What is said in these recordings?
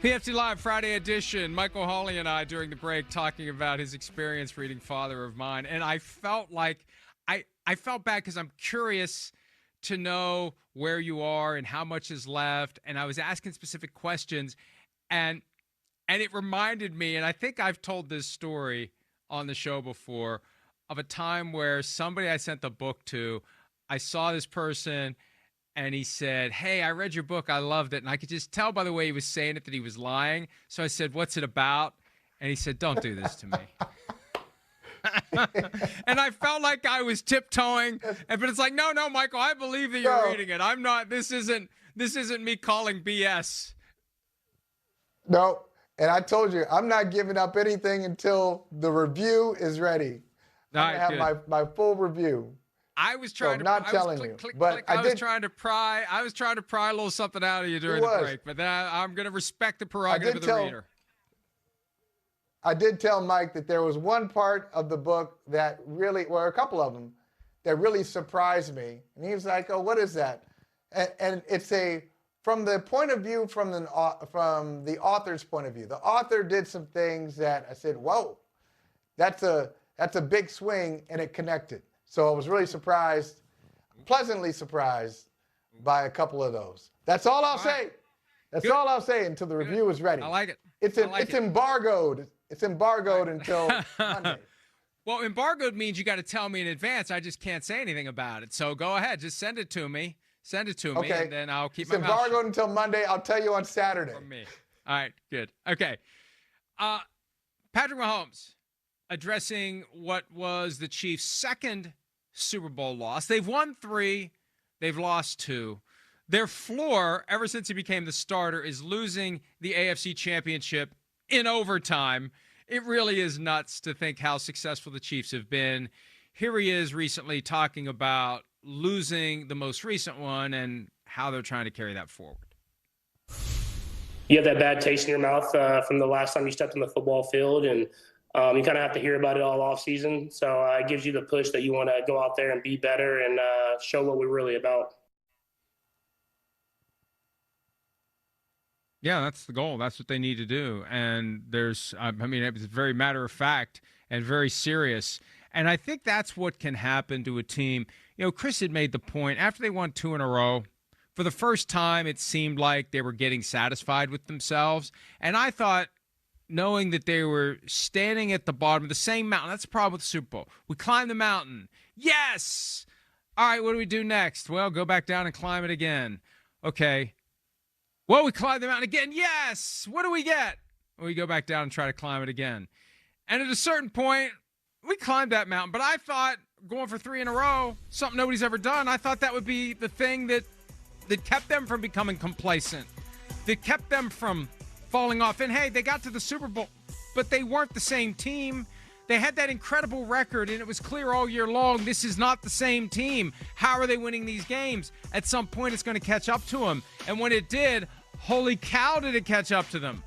PFT Live Friday edition. Michael Holley and I, during the break, talking about his experience reading Father of Mine. And I felt like I felt bad because I'm curious to know where you are and how much is left. And I was asking specific questions. And it reminded me, and I think I've told this story on the show before, of a time where somebody I sent the book to, I saw this person and he said, "Hey, I read your book. I loved it." And I could just tell by the way he was saying it that he was lying. So I said, "What's it about?" And he said, "Don't do this to me." And I felt like I was tiptoeing, but it's like, no, Michael, I believe that you're reading it. I'm not. This isn't me calling BS. No, and I told you, I'm not giving up anything until the review is ready. I have my full review. I was trying to. Not telling you, but I was trying to pry. I was trying to pry a little something out of you during the break, but then I'm going to respect the prerogative of the reader. I did tell Mike that there was one part of the book that really, or a couple of them, that really surprised me, and he was like, "Oh, what is that?" And it's from the point of view from the author's point of view. The author did some things that I said, "Whoa, that's a big swing," and it connected. So I was really surprised, pleasantly surprised by a couple of those. That's all I'll say. That's all I'll say until the review is ready. I like it. It's embargoed. It's embargoed until Monday. Well, embargoed means you got to tell me in advance. I just can't say anything about it. So go ahead. Just send it to me. Send it to me, and then I'll keep my mouth shut. It's embargoed until Monday. I'll tell you on Saturday. From me. All right, good. Okay. Patrick Mahomes addressing what was the Chiefs' second Super Bowl loss. They've won 3. They've lost 2. Their floor, ever since he became the starter, is losing the AFC Championship in overtime. It really is nuts to think how successful the Chiefs have been. Here he is recently talking about losing the most recent one and how they're trying to carry that forward. You have that bad taste in your mouth from the last time you stepped on the football field, and you kind of have to hear about it all off season. So it gives you the push that you want to go out there and be better and show what we're really about. Yeah, that's the goal. That's what they need to do. And it's very matter of fact and very serious. And I think that's what can happen to a team. You know, Chris had made the point, after they won 2 in a row, for the first time it seemed like they were getting satisfied with themselves. And I thought, knowing that they were standing at the bottom of the same mountain, that's the problem with the Super Bowl. We climb the mountain. Yes! All right, what do we do next? Well, go back down and climb it again. Okay. Well, we climb the mountain again. Yes! What do we get? Well, we go back down and try to climb it again. And at a certain point, we climbed that mountain. But I thought, going for 3 in a row, something nobody's ever done, I thought that would be the thing that kept them from becoming complacent, that kept them from falling off. And, hey, they got to the Super Bowl, but they weren't the same team. They had that incredible record, and it was clear all year long, this is not the same team. How are they winning these games? At some point, it's going to catch up to them. And when it did, holy cow, did it catch up to them.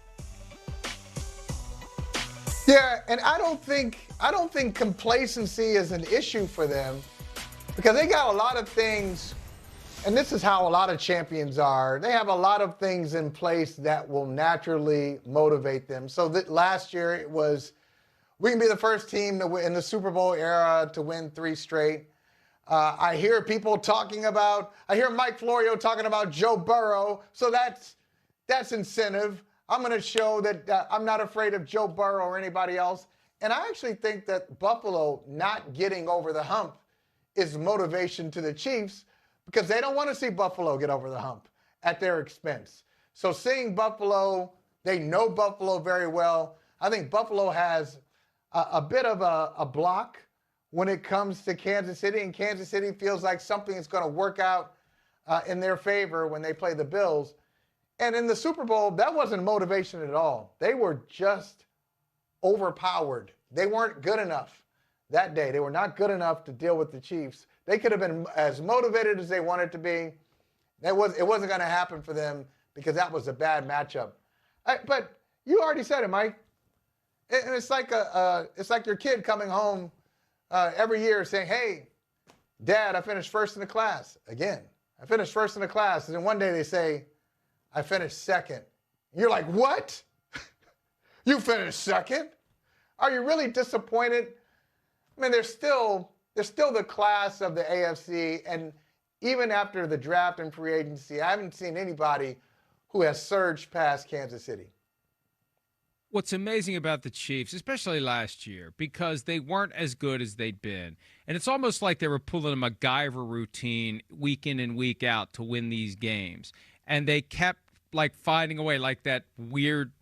Yeah, and I don't think complacency is an issue for them, because they got a lot of things, and this is how a lot of champions are. They have a lot of things in place that will naturally motivate them. So that last year it was, we can be the first team to win in the Super Bowl era to win 3 straight. I hear people talking about, I hear Mike Florio talking about Joe Burrow, so that's incentive. I'm going to show that I'm not afraid of Joe Burrow or anybody else. And I actually think that Buffalo not getting over the hump is motivation to the Chiefs, because they don't want to see Buffalo get over the hump at their expense. So seeing Buffalo, they know Buffalo very well. I think Buffalo has a bit of a block when it comes to Kansas City, and Kansas City feels like something is going to work out in their favor when they play the Bills. And in the Super Bowl, that wasn't motivation at all. They were just overpowered. They weren't good enough that day. They were not good enough to deal with the Chiefs. They could have been as motivated as they wanted to be. It wasn't going to happen for them, because that was a bad matchup. But you already said it, Mike. And it's like your kid coming home every year saying, "Hey, Dad, I finished first in the class again. I finished first in the class." And then one day they say, "I finished second You're like, what? You finished second? Are you really disappointed? I mean, they're still the class of the AFC, and even after the draft and free agency, I haven't seen anybody who has surged past Kansas City. What's amazing about the Chiefs, especially last year, because they weren't as good as they'd been, and it's almost like they were pulling a MacGyver routine week in and week out to win these games, and they kept like finding a way, like that weird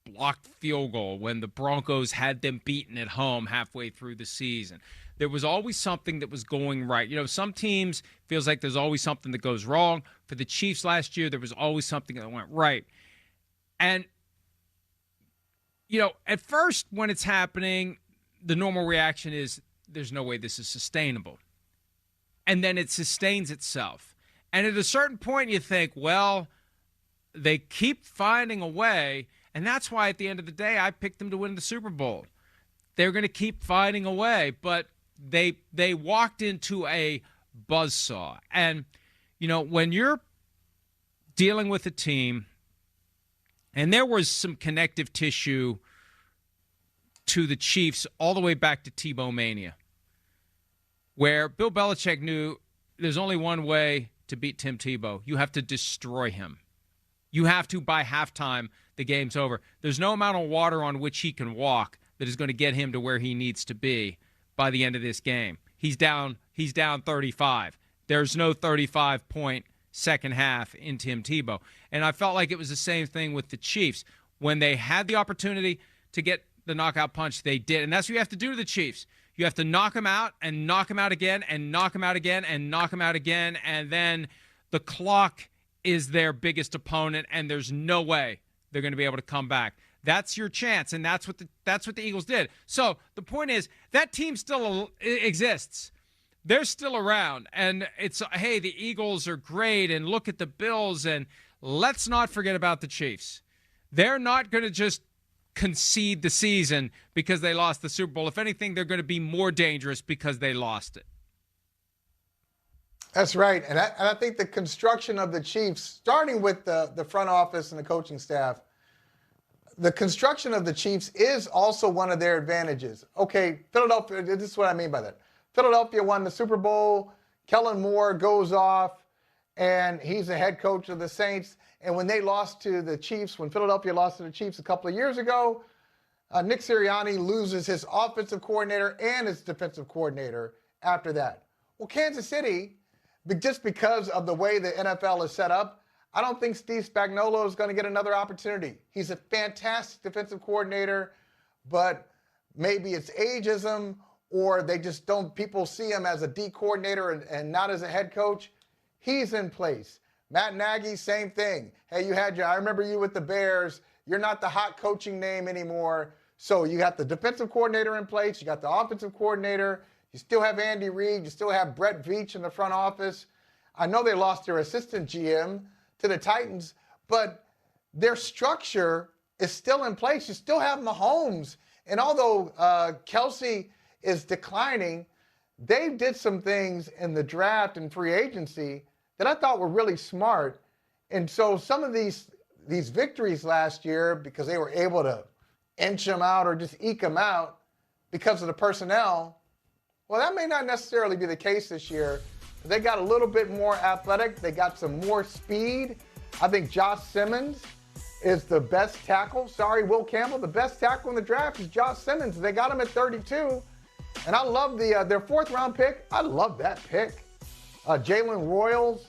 blocked field goal when the Broncos had them beaten at home halfway through the season. There was always something that was going right. You know, some teams feels like there's always something that goes wrong. For the Chiefs last year, there was always something that went right. And you know, at first when it's happening, the normal reaction is there's no way this is sustainable. And then it sustains itself. And at a certain point you think, well, they keep finding a way, and that's why at the end of the day I picked them to win the Super Bowl. They're going to keep finding a way, but they walked into a buzzsaw. And, you know, when you're dealing with a team, and there was some connective tissue to the Chiefs all the way back to Tebow Mania, where Bill Belichick knew there's only one way to beat Tim Tebow. You have to destroy him. You have to, by halftime, the game's over. There's no amount of water on which he can walk that is going to get him to where he needs to be by the end of this game. He's down 35. There's no 35-point second half in Tim Tebow. And I felt like it was the same thing with the Chiefs. When they had the opportunity to get the knockout punch, they did. And that's what you have to do to the Chiefs. You have to knock them out and knock them out again and knock them out again and knock them out again. And then the clock is their biggest opponent, and there's no way they're going to be able to come back. That's your chance, and that's what the Eagles did. So the point is that team still exists. They're still around, and it's, hey, the Eagles are great, and look at the Bills, and let's not forget about the Chiefs. They're not going to just concede the season because they lost the Super Bowl. If anything, they're going to be more dangerous because they lost it. That's right, and I think the construction of the Chiefs, starting with the front office and the coaching staff, the construction of the Chiefs is also one of their advantages. Okay, Philadelphia, this is what I mean by that. Philadelphia won the Super Bowl. Kellen Moore goes off, and he's the head coach of the Saints. And when they lost to the Chiefs, when Philadelphia lost to the Chiefs a couple of years ago, Nick Sirianni loses his offensive coordinator and his defensive coordinator after that. Well, Kansas City, just because of the way the NFL is set up, I don't think Steve Spagnuolo is going to get another opportunity. He's a fantastic defensive coordinator, but maybe it's ageism, or they just don't, people see him as a D coordinator and not as a head coach. He's in place. Matt Nagy, same thing. Hey, I remember you with the Bears. You're not the hot coaching name anymore. So you got the defensive coordinator in place. You got the offensive coordinator. You still have Andy Reid. You still have Brett Veach in the front office. I know they lost their assistant GM to the Titans, but their structure is still in place. You still have Mahomes. And although Kelsey is declining, they did some things in the draft and free agency that I thought were really smart. And so some of these victories last year, because they were able to inch them out or just eke them out because of the personnel, well, that may not necessarily be the case this year. They got a little bit more athletic. They got some more speed. I think Josh Simmons is the best tackle. Sorry, Will Campbell. The best tackle in the draft is Josh Simmons. They got him at 32. And I love their fourth-round pick. I love that pick. Jalen Royals.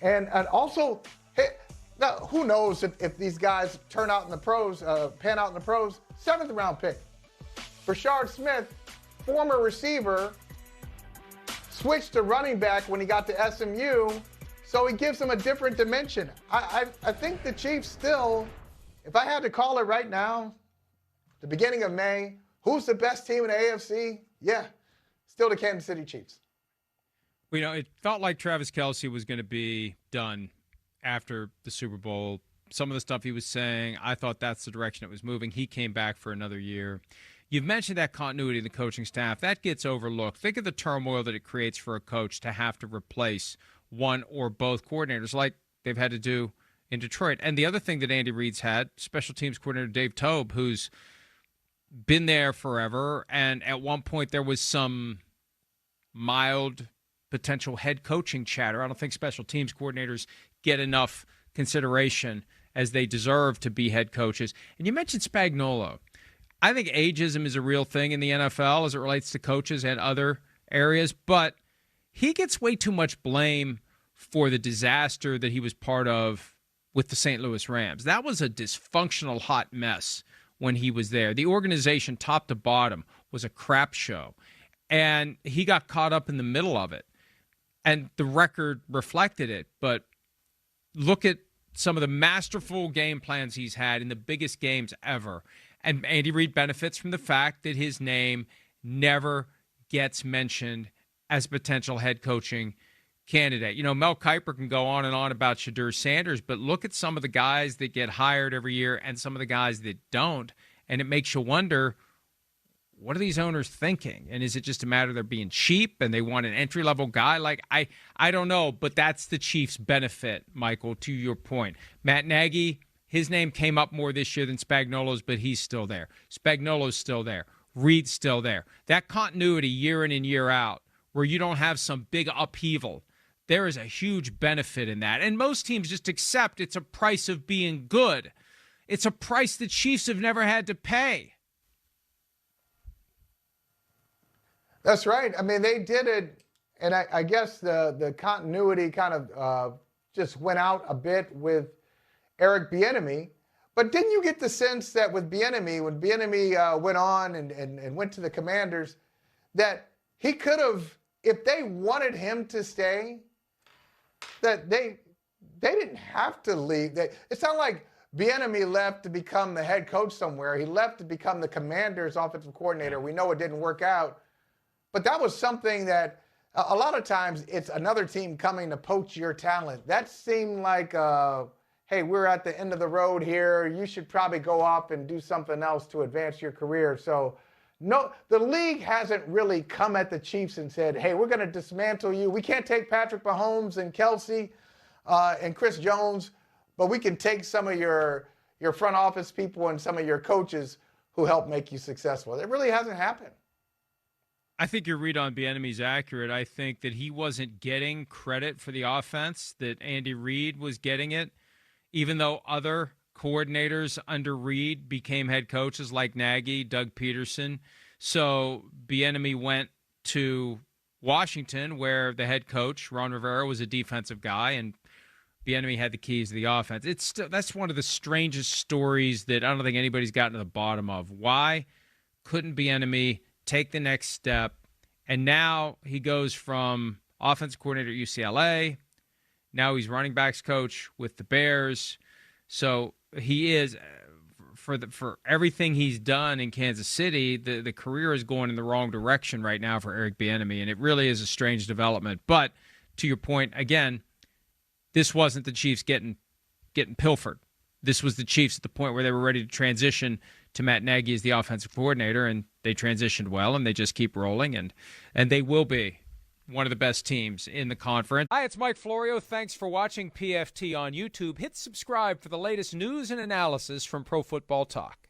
And also, hey, now, who knows if these guys pan out in the pros. Seventh-round pick. Rashard Smith, former receiver, switched to running back when he got to SMU, so he gives them a different dimension. I think the Chiefs still, if I had to call it right now, the beginning of May, who's the best team in the AFC? Yeah, still the Kansas City Chiefs. Well, you know, it felt like Travis Kelce was going to be done after the Super Bowl. Some of the stuff he was saying, I thought that's the direction it was moving. He came back for another year. You've mentioned that continuity in the coaching staff. That gets overlooked. Think of the turmoil that it creates for a coach to have to replace one or both coordinators like they've had to do in Detroit. And the other thing that Andy Reid's had, special teams coordinator Dave Toub, who's been there forever, and at one point there was some mild potential head coaching chatter. I don't think special teams coordinators get enough consideration as they deserve to be head coaches. And you mentioned Spagnuolo. I think ageism is a real thing in the NFL as it relates to coaches and other areas, but he gets way too much blame for the disaster that he was part of with the St. Louis Rams. That was a dysfunctional hot mess when he was there. The organization, top to bottom, was a crap show, and he got caught up in the middle of it. And the record reflected it, but look at some of the masterful game plans he's had in the biggest games ever. And Andy Reid benefits from the fact that his name never gets mentioned as a potential head coaching candidate. You know, Mel Kiper can go on and on about Shadur Sanders, but look at some of the guys that get hired every year and some of the guys that don't, and it makes you wonder, what are these owners thinking? And is it just a matter of they're being cheap and they want an entry-level guy? Like, I don't know, but that's the Chiefs' benefit, Michael, to your point. Matt Nagy, his name came up more this year than Spagnuolo's, but he's still there. Spagnuolo's still there. Reid's still there. That continuity year in and year out, where you don't have some big upheaval, there is a huge benefit in that. And most teams just accept it's a price of being good. It's a price the Chiefs have never had to pay. That's right. I mean, they did it, and I guess the continuity kind of just went out a bit with Eric Bieniemy. But didn't you get the sense that with Bieniemy, when Bieniemy went on and went to the Commanders, that he could have, if they wanted him to stay, that they didn't have to leave. It's not like Bieniemy left to become the head coach somewhere. He left to become the Commanders' offensive coordinator. We know it didn't work out. But that was something that a lot of times it's another team coming to poach your talent. That seemed like, hey, we're at the end of the road here. You should probably go off and do something else to advance your career. So, no, the league hasn't really come at the Chiefs and said, hey, we're going to dismantle you. We can't take Patrick Mahomes and Kelsey and Chris Jones, but we can take some of your front office people and some of your coaches who help make you successful. It really hasn't happened. I think your read on Bieniemy is accurate. I think that he wasn't getting credit for the offense, that Andy Reid was getting it, even though other coordinators under Reid became head coaches like Nagy, Doug Peterson. So Bieniemy went to Washington, where the head coach, Ron Rivera, was a defensive guy, and Bieniemy had the keys to the offense. That's one of the strangest stories that I don't think anybody's gotten to the bottom of. Why couldn't Bieniemy take the next step? And now he goes from offensive coordinator at UCLA. Now he's running backs coach with the Bears. So he is, for everything he's done in Kansas City, the career is going in the wrong direction right now for Eric Bieniemy, and it really is a strange development. But to your point, again, this wasn't the Chiefs getting pilfered. This was the Chiefs at the point where they were ready to transition to Matt Nagy as the offensive coordinator, and they transitioned well, and they just keep rolling, and they will be one of the best teams in the conference. Hi, it's Mike Florio. Thanks for watching PFT on YouTube. Hit subscribe for the latest news and analysis from Pro Football Talk.